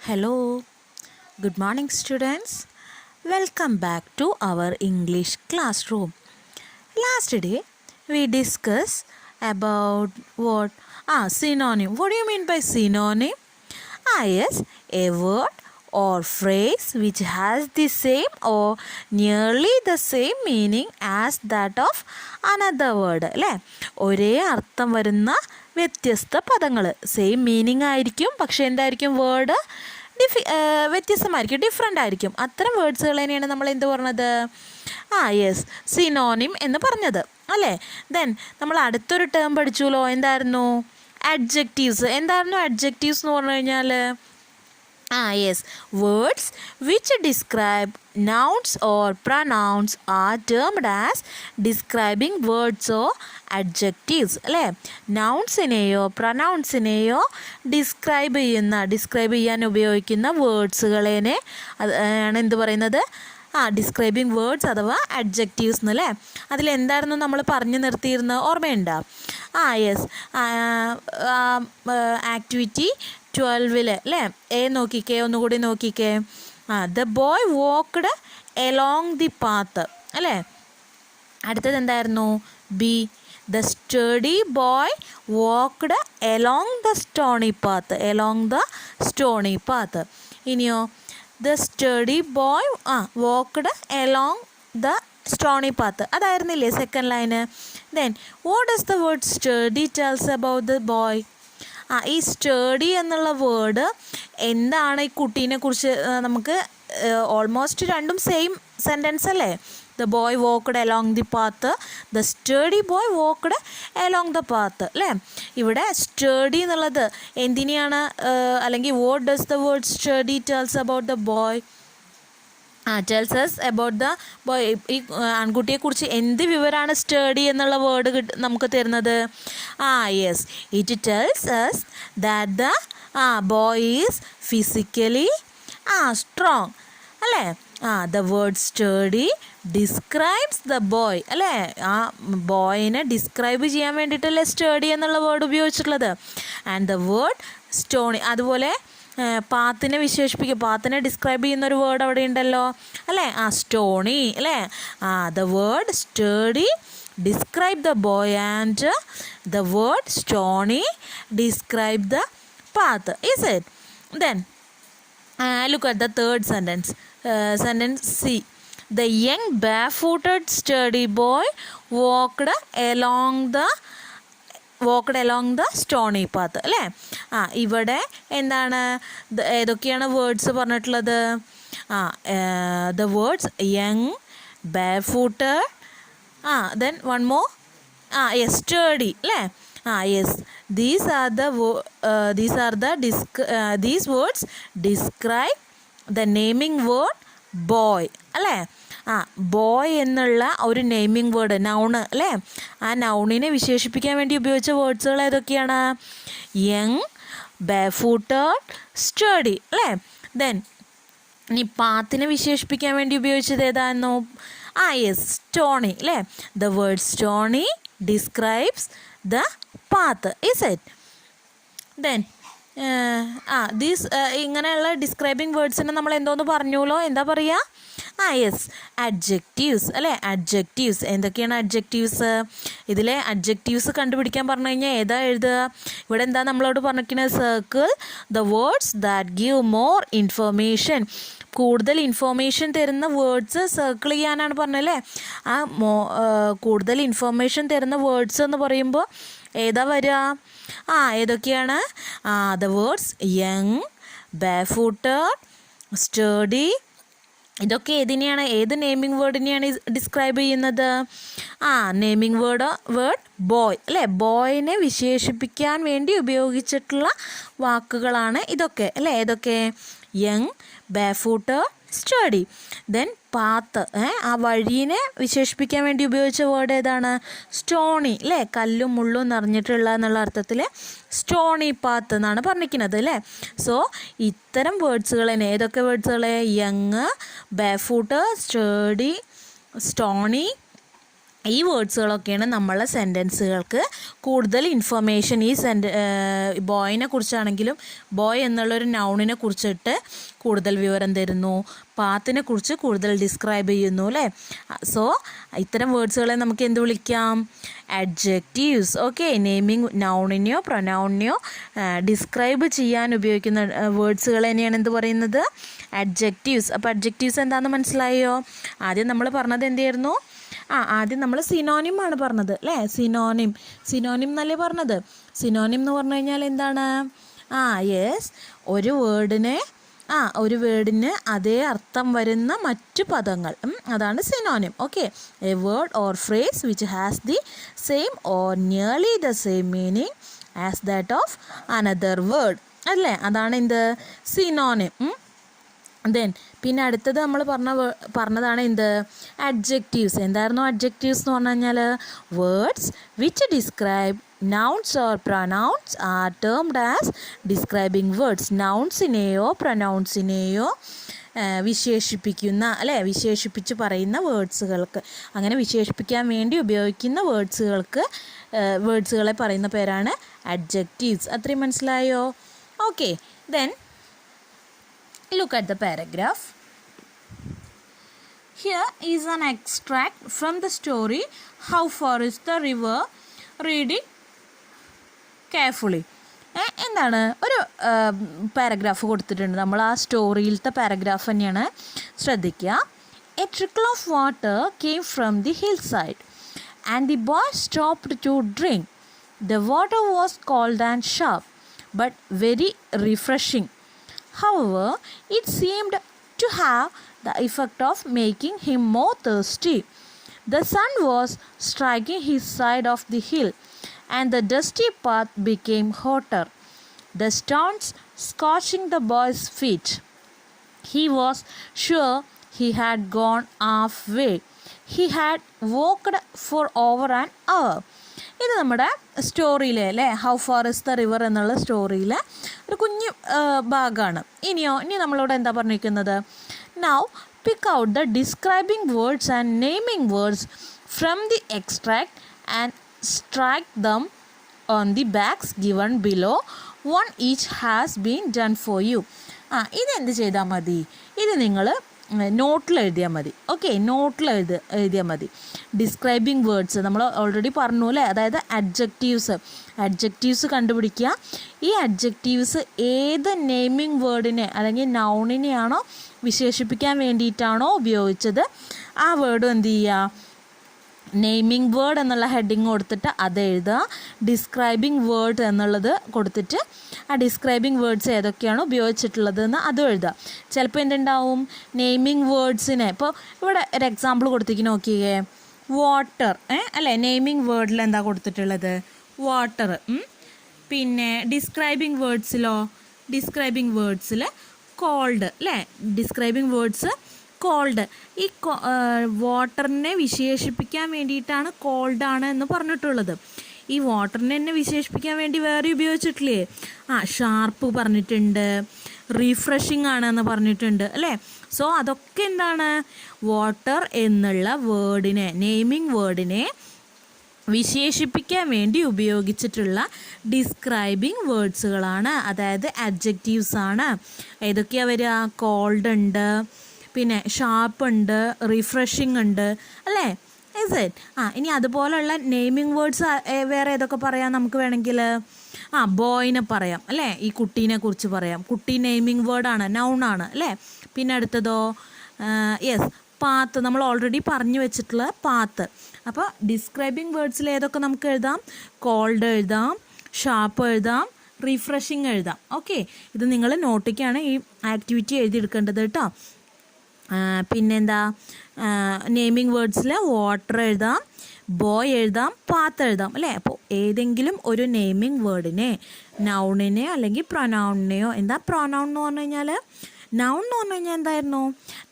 Hello, good morning, students. Welcome back to our English classroom. Last day we discussed about what? Synonym. What do you mean by synonym? Yes, a word or phrase which has the same or nearly the same meaning as that of another word. അല്ലേ? ഒരേ അർത്ഥം വരുന്ന വ്യത്യസ്ത പദങ്ങൾ same meaning ആയിരിക്കും, പക്ഷെ എന്തായിരിക്കും word വ്യത്യസ്തമായിരിക്കും, ഡിഫറെൻ്റ് ആയിരിക്കും. അത്തരം വേർഡ്സുകൾ തന്നെയാണ് നമ്മൾ എന്ത് പറഞ്ഞത്? യെസ്, സിനോണിം എന്ന് പറഞ്ഞത് അല്ലേ. ദെൻ നമ്മൾ അടുത്തൊരു ടേം പഠിച്ചുല്ലോ, എന്തായിരുന്നു? അഡ്ജക്റ്റീവ്സ്. എന്തായിരുന്നു അഡ്ജക്റ്റീവ്സ് എന്ന് പറഞ്ഞു കഴിഞ്ഞാൽ? Yes, words which describe nouns or pronouns are termed as describing words or adjectives. അല്ലേ? നൗൺസിനെയോ പ്രൊനൗൺസിനെയോ ഡിസ്ക്രൈബ് ചെയ്യാൻ ഉപയോഗിക്കുന്ന വേർഡ്സുകളേനെ ആണ് എന്ത് പറയുന്നത്? ഡിസ്ക്രൈബിങ് വേർഡ്സ് അഥവാ അഡ്ജക്റ്റീവ്സ് എന്നല്ലേ. അതിലെന്തായിരുന്നു നമ്മൾ പറഞ്ഞു നിർത്തിയിരുന്നത്? ഓർമ്മയുണ്ടോ? യെസ്, ആക്ടിവിറ്റി 12 അല്ലേ. നോക്കിക്കേ, ഒന്നുകൂടി നോക്കിക്കേ. The boy walked along the path അല്ലേ. അടുത്തത് എന്തായിരുന്നു? B, the sturdy boy walked along the stony path. ഇനിയോ the sturdy boy walked along the stony path. അതായിരുന്നില്ലേ second line. Then what does the word sturdy tells about the boy? ഈ sturdy എന്നുള്ള word എന്താണ് ഈ കുട്ടീനെ കുറിച്ച്? നമുക്ക് almost രണ്ടും സെയിം സെൻറ്റൻസ് അല്ലേ. The boy walked along the path, the sturdy boy walked along the path അല്ലേ. ഇവിടെ സ്റ്റഡി എന്നുള്ളത് എന്തിനെയാണ്, അല്ലെങ്കിൽ what does the word sturdy tells about the boy? Tells us about the boy. ഈ ആൺകുട്ടിയെക്കുറിച്ച് എന്ത് വിവരമാണ് സ്റ്റഡി എന്നുള്ള വേർഡ് നമുക്ക് തരുന്നത്? Yes, it tells us that the boy is physically strong അല്ലേ. The word study describes the boy അല്ലേ. ആ ബോയിനെ describe ചെയ്യാൻ വേണ്ടിയിട്ടല്ലേ സ്റ്റഡി എന്നുള്ള വേർഡ് ഉപയോഗിച്ചിട്ടുള്ളത്. ആൻഡ് ദ വേർഡ് സ്റ്റോണി, അതുപോലെ പാത്തിനെ പാത്തിനെ ഡിസ്ക്രൈബ് ചെയ്യുന്നൊരു വേർഡ് അവിടെ ഉണ്ടല്ലോ അല്ലേ. സ്റ്റോണി അല്ലേ. The word study describe the boy and the word Stony describe the path. Is it? Then look at the third sentence. Sentence C, the young barefooted study boy walked along the stony path അല്ലേ. ഇവിടെ എന്താണ്, ഏതൊക്കെയാണ് words പറഞ്ഞിട്ടുള്ളത്? The words young, barefooted, then one more, yes, sturdy അല്ലേ. yes, these words describe the naming word boy അല്ലേ. Boy എന്നുള്ള ഒരു naming word, noun അല്ലേ. ആ നൗണിനെ വിശേഷിപ്പിക്കാൻ വേണ്ടി ഉപയോഗിച്ച വേർഡ്സുകൾ ഏതൊക്കെയാണ്? യങ്, barefooted, സ്റ്റഡി അല്ലേ. ദെൻ ഇനി പാത്തിനെ വിശേഷിപ്പിക്കാൻ വേണ്ടി ഉപയോഗിച്ചത് ഏതായിരുന്നു? യെസ്, സ്റ്റോണി അല്ലേ. The word Stony describes the path. Is it? Then these ഇങ്ങനെയുള്ള ഡിസ്ക്രൈബിങ് വേർഡ്സിനെ നമ്മൾ എന്തോന്ന് പറഞ്ഞുല്ലോ, എന്താ പറയുക? യെസ്, അഡ്ജക്റ്റീവ്സ് അല്ലേ. അഡ്ജക്റ്റീവ്സ് എന്തൊക്കെയാണ് അഡ്ജക്റ്റീവ്സ്? ഇതിലെ അഡ്ജക്റ്റീവ്സ് കണ്ടുപിടിക്കാൻ പറഞ്ഞു കഴിഞ്ഞാൽ ഏതാ എഴുതുക? ഇവിടെ എന്താ നമ്മളോട് പറഞ്ഞിരിക്കുന്നത്? Circle the words that give more information. കൂടുതൽ ഇൻഫോർമേഷൻ തരുന്ന വേർഡ്സ് സർക്കിൾ ചെയ്യാനാണ് പറഞ്ഞല്ലേ. കൂടുതൽ ഇൻഫർമേഷൻ തരുന്ന വേർഡ്സ് എന്ന് പറയുമ്പോൾ ഏതാ വരിക? ഏതൊക്കെയാണ്? The words young, barefooted, study. ഇതൊക്കെ ഏത് നെയിമിംഗ് വേർഡിനെയാണ് ഡിസ്ക്രൈബ് ചെയ്യുന്നത്? നെയിമിംഗ് വേർഡ് ബോയ് അല്ലേ. ബോയിനെ വിശേഷിപ്പിക്കാൻ വേണ്ടി ഉപയോഗിച്ചിട്ടുള്ള വാക്കുകളാണ് ഇതൊക്കെ അല്ലേ. ഏതൊക്കെ? Young, barefooted, study. Then path, ആ വഴിയെ വിശേഷിപ്പിക്കാൻ വേണ്ടി ഉപയോഗിച്ച വേർഡ് ഏതാണ്? സ്റ്റോണി അല്ലേ. കല്ലും മുള്ളും നിറഞ്ഞിട്ടുള്ള എന്നുള്ള അർത്ഥത്തിൽ സ്റ്റോണി പാത്ത് എന്നാണ് പറഞ്ഞിരിക്കുന്നത് അല്ലേ. സോ ഇത്തരം വേർഡ്സുകൾ തന്നെ ഏതൊക്കെ വേർഡ്സുകൾ? യങ്, barefooted, സ്റ്റഡി, സ്റ്റോണി, ഈ വേർഡ്സുകളൊക്കെയാണ് നമ്മളെ സെൻറ്റൻസുകൾക്ക് കൂടുതൽ ഇൻഫർമേഷൻ ഈ ബോയിനെ കുറിച്ചാണെങ്കിലും ബോയ് എന്നുള്ളൊരു നൗണിനെ കുറിച്ചിട്ട് കൂടുതൽ വിവരം തരുന്നു, പാത്തിനെ കുറിച്ച് കൂടുതൽ ഡിസ്ക്രൈബ് ചെയ്യുന്നു അല്ലേ. സോ ഇത്തരം വേർഡ്സുകളെ നമുക്ക് എന്ത് വിളിക്കാം? അഡ്ജക്റ്റീവ്സ്. ഓക്കെ, നെയിമിങ് നൗണിനെയോ പ്രൊനൗണിനെയോ ഡിസ്ക്രൈബ് ചെയ്യാൻ ഉപയോഗിക്കുന്ന വേർഡ്സുകൾ തന്നെയാണ് എന്ത് പറയുന്നത്? അഡ്ജക്റ്റീവ്സ്. അപ്പോൾ അഡ്ജക്റ്റീവ്സ് എന്താണെന്ന് മനസ്സിലായോ? ആദ്യം നമ്മൾ പറഞ്ഞത് എന്തായിരുന്നു? ആദ്യം നമ്മൾ സിനോണിമാണ് പറഞ്ഞത് അല്ലേ. സിനോണിം എന്നല്ലേ പറഞ്ഞത്. സിനോണിം എന്ന് പറഞ്ഞു കഴിഞ്ഞാൽ എന്താണ്? യെസ്, ഒരു വേർഡിന് അതേ അർത്ഥം വരുന്ന മറ്റു പദങ്ങൾ, അതാണ് synonym. Okay, A word or phrase which has the same or nearly the same meaning as that of another word അല്ലേ, അതാണ് എന്ത്? സിനോണിം. ദെൻ പിന്നെ അടുത്തത് നമ്മൾ പറഞ്ഞതാണ് എന്ത്? അഡ്ജക്റ്റീവ്സ്. എന്തായിരുന്നു അഡ്ജക്റ്റീവ്സ് എന്ന് പറഞ്ഞു കഴിഞ്ഞാൽ? Words which describe nouns or pronouns are termed as describing words. നൗൺസിനെയോ പ്രൊനൗൺസിനെയോ വിശേഷിപ്പിക്കുന്ന അല്ലേ, വിശേഷിപ്പിച്ച് പറയുന്ന വേർഡ്സുകൾക്ക്, അങ്ങനെ വിശേഷിപ്പിക്കാൻ വേണ്ടി ഉപയോഗിക്കുന്ന വേർഡ്സുകളെ പറയുന്ന പേരാണ് അഡ്ജക്റ്റീവ്സ്. അത്രയും മനസ്സിലായോ? Okay, then look at the paragraph. Here is an extract from the story How Far is the River. Read it carefully. എന്താണ് ഒരു പാരഗ്രാഫ് കൊടുത്തിട്ടുണ്ട്. നമ്മൾ ആ സ്റ്റോറിയിലത്തെ പാരഗ്രാഫ് തന്നെയാണ്, ശ്രദ്ധിക്കുക. A trickle of water came from the hillside and the boy stopped to drink. The water was cold and sharp but very refreshing. However, it seemed to have the effect of making him more thirsty. The sun was striking his side of the hill, and the dusty path became hotter, the stones scorching the boy's feet. He was sure he had gone halfway. He had walked for over an hour. ഇത് നമ്മുടെ സ്റ്റോറിയിലെ അല്ലേ, how far is the river എന്നുള്ള സ്റ്റോറിയിലെ ഒരു കുഞ്ഞു ഭാഗമാണ്. ഇനി നമ്മളോട് എന്താ പറഞ്ഞിരിക്കുന്നത്? Now pick out the describing words and naming words from the extract and strike them on the backs given below. One each has been done for you. ഇതെന്ത് ചെയ്താൽ മതി? ഇത് നിങ്ങൾ നോട്ടിൽ എഴുതിയാൽ മതി. ഓക്കെ, നോട്ടിൽ എഴുതിയാൽ മതി. ഡിസ്ക്രൈബിംഗ് വേർഡ്സ് നമ്മൾ ഓൾറെഡി പറഞ്ഞു അല്ലേ, അതായത് അഡ്ജക്റ്റീവ്സ് കണ്ടുപിടിക്കുക. ഈ അഡ്ജക്റ്റീവ്സ് ഏത് നെയിമിംഗ് വേർഡിനെ അല്ലെങ്കിൽ നൗണിനെയാണോ വിശേഷിപ്പിക്കാൻ വേണ്ടിയിട്ടാണോ ഉപയോഗിച്ചത്, ആ വേർഡും എന്ത് ചെയ്യുക? നെയിമിംഗ് വേർഡ് എന്നുള്ള ഹെഡിങ് കൊടുത്തിട്ട് അത് എഴുതുക. ഡിസ്ക്രൈബിംഗ് വേർഡ് എന്നുള്ളത് കൊടുത്തിട്ട് ആ ഡിസ്ക്രൈബിംഗ് വേർഡ്സ് ഏതൊക്കെയാണ് ഉപയോഗിച്ചിട്ടുള്ളതെന്ന് അതും എഴുതുക. ചിലപ്പോൾ എന്തുണ്ടാവും? നെയിമിംഗ് വേർഡ്സിനെ ഇപ്പോൾ ഇവിടെ ഒരു എക്സാമ്പിൾ കൊടുത്തേക്ക് നോക്കിയേ. വാട്ടർ അല്ലേ, നെയിമിംഗ് വേർഡിൽ എന്താ കൊടുത്തിട്ടുള്ളത്? വാട്ടർ. പിന്നെ ഡിസ്ക്രൈബിംഗ് വേർഡ്സിൽ കോൾഡ് അല്ലേ, ഡിസ്ക്രൈബിംഗ് വേർഡ്സ് കോൾഡ്. ഈ വാട്ടറിനെ വിശേഷിപ്പിക്കാൻ വേണ്ടിയിട്ടാണ് കോൾഡാണ് എന്ന് പറഞ്ഞിട്ടുള്ളത്. ഈ വാട്ടറിനെ തന്നെ വിശേഷിപ്പിക്കാൻ വേണ്ടി വേറെ ഉപയോഗിച്ചിട്ടില്ലേ? ഷാർപ്പ് പറഞ്ഞിട്ടുണ്ട്, റീഫ്രഷിങ് ആണെന്ന് പറഞ്ഞിട്ടുണ്ട് അല്ലേ. സോ അതൊക്കെ എന്താണ്? വാട്ടർ എന്നുള്ള വേർഡിനെ, നെയിമിംഗ് വേർഡിനെ വിശേഷിപ്പിക്കാൻ വേണ്ടി ഉപയോഗിച്ചിട്ടുള്ള ഡിസ്ക്രൈബിംഗ് വേർഡ്സുകളാണ്, അതായത് അഡ്ജക്റ്റീവ്സ് ആണ്. ഏതൊക്കെയാണ് വരിക? കോൾഡ് ഉണ്ട്, പിന്നെ ഷാർപ്പ് ഉണ്ട്, റിഫ്രഷിങ് ഉണ്ട് അല്ലേ. ഇനി അതുപോലുള്ള നെയിമിംഗ് വേർഡ്സ് വേറെ ഏതൊക്കെ പറയാം നമുക്ക് വേണമെങ്കിൽ? ബോയിനെ പറയാം അല്ലേ, ഈ കുട്ടീനെ കുറിച്ച് പറയാം. കുട്ടി നെയിമിംഗ് വേർഡാണ്, നൗണാണ് അല്ലേ. പിന്നെ അടുത്തതോ? Yes, path. നമ്മൾ ഓൾറെഡി പറഞ്ഞു വെച്ചിട്ടുള്ള പാത്ത്. അപ്പോൾ ഡിസ്ക്രൈബിംഗ് വേർഡ്സിൽ ഏതൊക്കെ നമുക്ക് എഴുതാം? കോൾഡ് എഴുതാം, ഷാർപ്പ് എഴുതാം, റിഫ്രഷിങ് എഴുതാം. ഓക്കെ, ഇത് നിങ്ങൾ നോട്ടിക്കാണ് ഈ ആക്ടിവിറ്റി എഴുതിയെടുക്കേണ്ടത് കേട്ടോ. പിന്നെന്താ? നെയിമിംഗ് വേർഡ്സിൽ വാട്ടർ എഴുതാം, ബോയ് എഴുതാം, പാത്ത് എഴുതാം അല്ലേ. അപ്പോൾ ഏതെങ്കിലും ഒരു നെയിമിംഗ് വേർഡിനെ, നൗണിനെയോ അല്ലെങ്കിൽ പ്രൊനൗണിനെയോ, എന്താ പ്രൊനൗൺ എന്ന് പറഞ്ഞു കഴിഞ്ഞാൽ? നൗൺ എന്ന് പറഞ്ഞു കഴിഞ്ഞാൽ എന്തായിരുന്നു?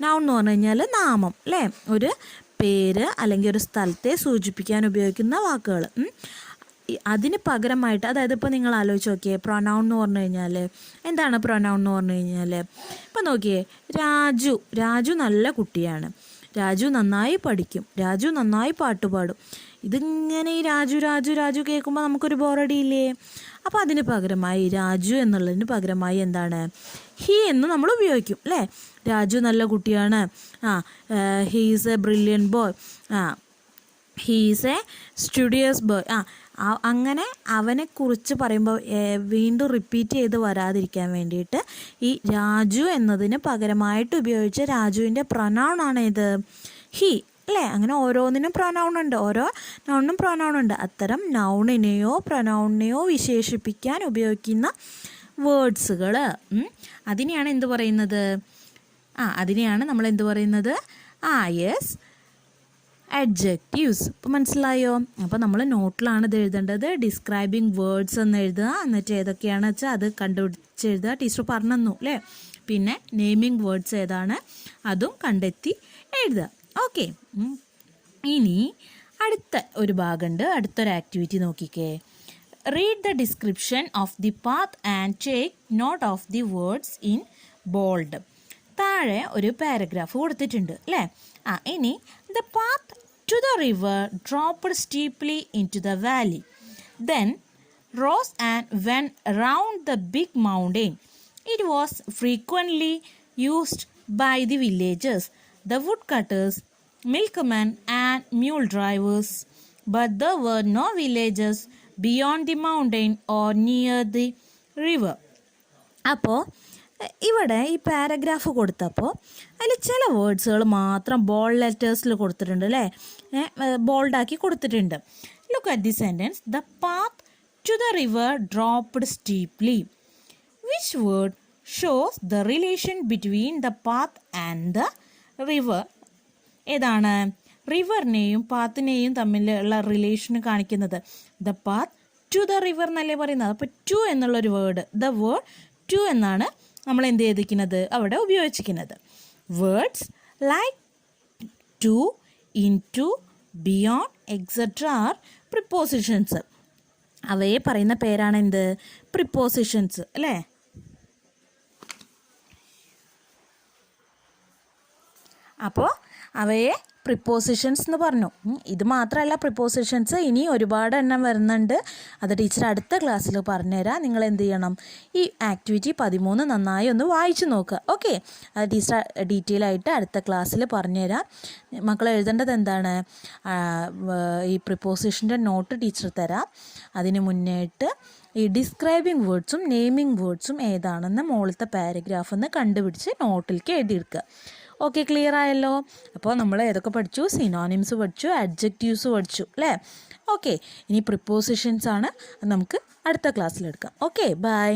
നൗൺ എന്ന് പറഞ്ഞു കഴിഞ്ഞാൽ നാമം അല്ലേ, ഒരു പേര് അല്ലെങ്കിൽ ഒരു സ്ഥലത്തെ സൂചിപ്പിക്കാൻ ഉപയോഗിക്കുന്ന വാക്കുകൾ. അതിന് പകരമായിട്ട്, അതായത് ഇപ്പോൾ നിങ്ങൾ ആലോചിച്ച് നോക്കിയേ, പ്രൊനൗൺ എന്ന് പറഞ്ഞു കഴിഞ്ഞാൽ എന്താണ്? പ്രൊനൗൺ എന്ന് പറഞ്ഞു കഴിഞ്ഞാൽ ഇപ്പോൾ നോക്കിയേ, രാജു നല്ല കുട്ടിയാണ്. രാജു നന്നായി പഠിക്കും, രാജു നന്നായി പാട്ട് പാടും. ഇതിങ്ങനെ ഈ രാജു രാജു രാജു കേൾക്കുമ്പോൾ നമുക്കൊരു ബോറടിയില്ലേ? അപ്പോൾ അതിന് പകരമായി രാജു എന്നുള്ളതിന് പകരമായി എന്താണ്, ഹി എന്ന് നമ്മൾ ഉപയോഗിക്കും അല്ലേ? രാജു നല്ല കുട്ടിയാണ്, he is A brilliant boy, he is A studious boy. അങ്ങനെ അവനെക്കുറിച്ച് പറയുമ്പോൾ വീണ്ടും റിപ്പീറ്റ് ചെയ്ത് വരാതിരിക്കാൻ വേണ്ടിയിട്ട് ഈ രാജു എന്നതിന് പകരമായിട്ട് ഉപയോഗിച്ച രാജുവിൻ്റെ പ്രൊനൗണാണ് ഇത് ഹി അല്ലേ? അങ്ങനെ ഓരോന്നിനും പ്രൊനൗൺ ഉണ്ട്, ഓരോ നൗണിനും പ്രൊനൗൺ ഉണ്ട്. അത്തരം നൗണിനെയോ പ്രൊനൗണിനെയോ വിശേഷിപ്പിക്കാൻ ഉപയോഗിക്കുന്ന വേർഡ്സുകൾ, അതിനെയാണ് എന്ത് പറയുന്നത്? അതിനെയാണ് നമ്മൾ എന്ത് പറയുന്നത്? Yes, adjectives. ഇപ്പോൾ മനസ്സിലായോ? അപ്പോൾ നമ്മൾ നോട്ടിലാണ് ഇത് എഴുതേണ്ടത്. ഡിസ്ക്രൈബിങ് വേർഡ്സ് എന്ന് എഴുതുക, എന്നിട്ട് ഏതൊക്കെയാണെന്ന് വെച്ചാൽ അത് കണ്ടുപിടിച്ച് എഴുതുക. ടീച്ചർ പറഞ്ഞു തന്നു അല്ലേ? പിന്നെ നെയിമിങ് വേർഡ്സ് ഏതാണ് അതും കണ്ടെത്തി എഴുതുക. ഓക്കെ, ഇനി അടുത്ത ഒരു ഭാഗമുണ്ട്, അടുത്തൊരു ആക്ടിവിറ്റി നോക്കിക്കേ. Read the description of the path and take note of the words in bold. താഴെ ഒരു പാരഗ്രാഫ് കൊടുത്തിട്ടുണ്ട് അല്ലേ? ഇനി the path to the river dropped steeply into the valley, then rose and went round the big mountain. It was frequently used by the villagers, the woodcutters, milkmen and mule drivers, but there were no villages beyond the mountain or near the river. അപ്പോൾ ഇവിടെ ഈ paragraph കൊടുത്തപ്പോൾ അതിൽ ചില വേർഡ്സുകൾ മാത്രം bold ലെറ്റേഴ്സിൽ കൊടുത്തിട്ടുണ്ട് അല്ലേ? ബോൾഡാക്കി കൊടുത്തിട്ടുണ്ട്. Look at the sentence. The path to the river dropped steeply. Which word shows the relation between the path and the river? ഏതാണ് റിവറിനെയും പാത്തിനെയും തമ്മിലുള്ള റിലേഷൻ കാണിക്കുന്നത്? The path to the river എന്നല്ലേ പറയുന്നത്. അപ്പോൾ ടു എന്നുള്ളൊരു വേർഡ്, ദ വേർഡ് ടു എന്നാണ് നമ്മൾ എന്ത് ചെയ്തിരിക്കുന്നത് അവിടെ ഉപയോഗിച്ചിരിക്കുന്നത്. Words like to, into, beyond etcetera are prepositions. അവയെ പറയുന്ന പേരാണ് എന്ത്? പ്രിപ്പോസിഷൻസ് അല്ലേ? അപ്പോൾ അവയെ പ്രിപ്പോസിഷൻസ് എന്ന് പറഞ്ഞു. ഇത് മാത്രമല്ല പ്രിപ്പോസിഷൻസ്, ഇനി ഒരുപാട് എണ്ണം വരുന്നുണ്ട്. അത് ടീച്ചർ അടുത്ത ക്ലാസ്സിൽ പറഞ്ഞുതരാം. നിങ്ങൾ എന്ത് ചെയ്യണം? ഈ ആക്ടിവിറ്റി 13 നന്നായി ഒന്ന് വായിച്ചു നോക്കുക. ഓക്കെ, അത് ടീച്ചർ ഡീറ്റെയിൽ ആയിട്ട് അടുത്ത ക്ലാസ്സിൽ പറഞ്ഞുതരാം. മക്കൾ എഴുതേണ്ടത് എന്താണ്? ഈ പ്രിപ്പോസിഷൻ്റെ നോട്ട് ടീച്ചർ തരാം. അതിന് മുന്നേയായിട്ട് ഈ ഡിസ്ക്രൈബിങ് വേർഡ്സും നെയിമിങ് വേർഡ്സും ഏതാണെന്ന് മുകളിലത്തെ പാരഗ്രാഫ് ഒന്ന് കണ്ടുപിടിച്ച് നോട്ടിലേക്ക് എഴുതിയെടുക്കുക. ഓക്കെ, ക്ലിയർ ആയല്ലോ? അപ്പോൾ നമ്മൾ ഏതൊക്കെ പഠിച്ചു? സിനോണിംസ് പഠിച്ചു, അഡ്ജക്റ്റീവ്സ് പഠിച്ചു അല്ലേ? ഓക്കെ, ഇനി പ്രിപ്പോസിഷൻസ് ആണ്, നമുക്ക് അടുത്ത ക്ലാസ്സിലെടുക്കാം. Okay, by.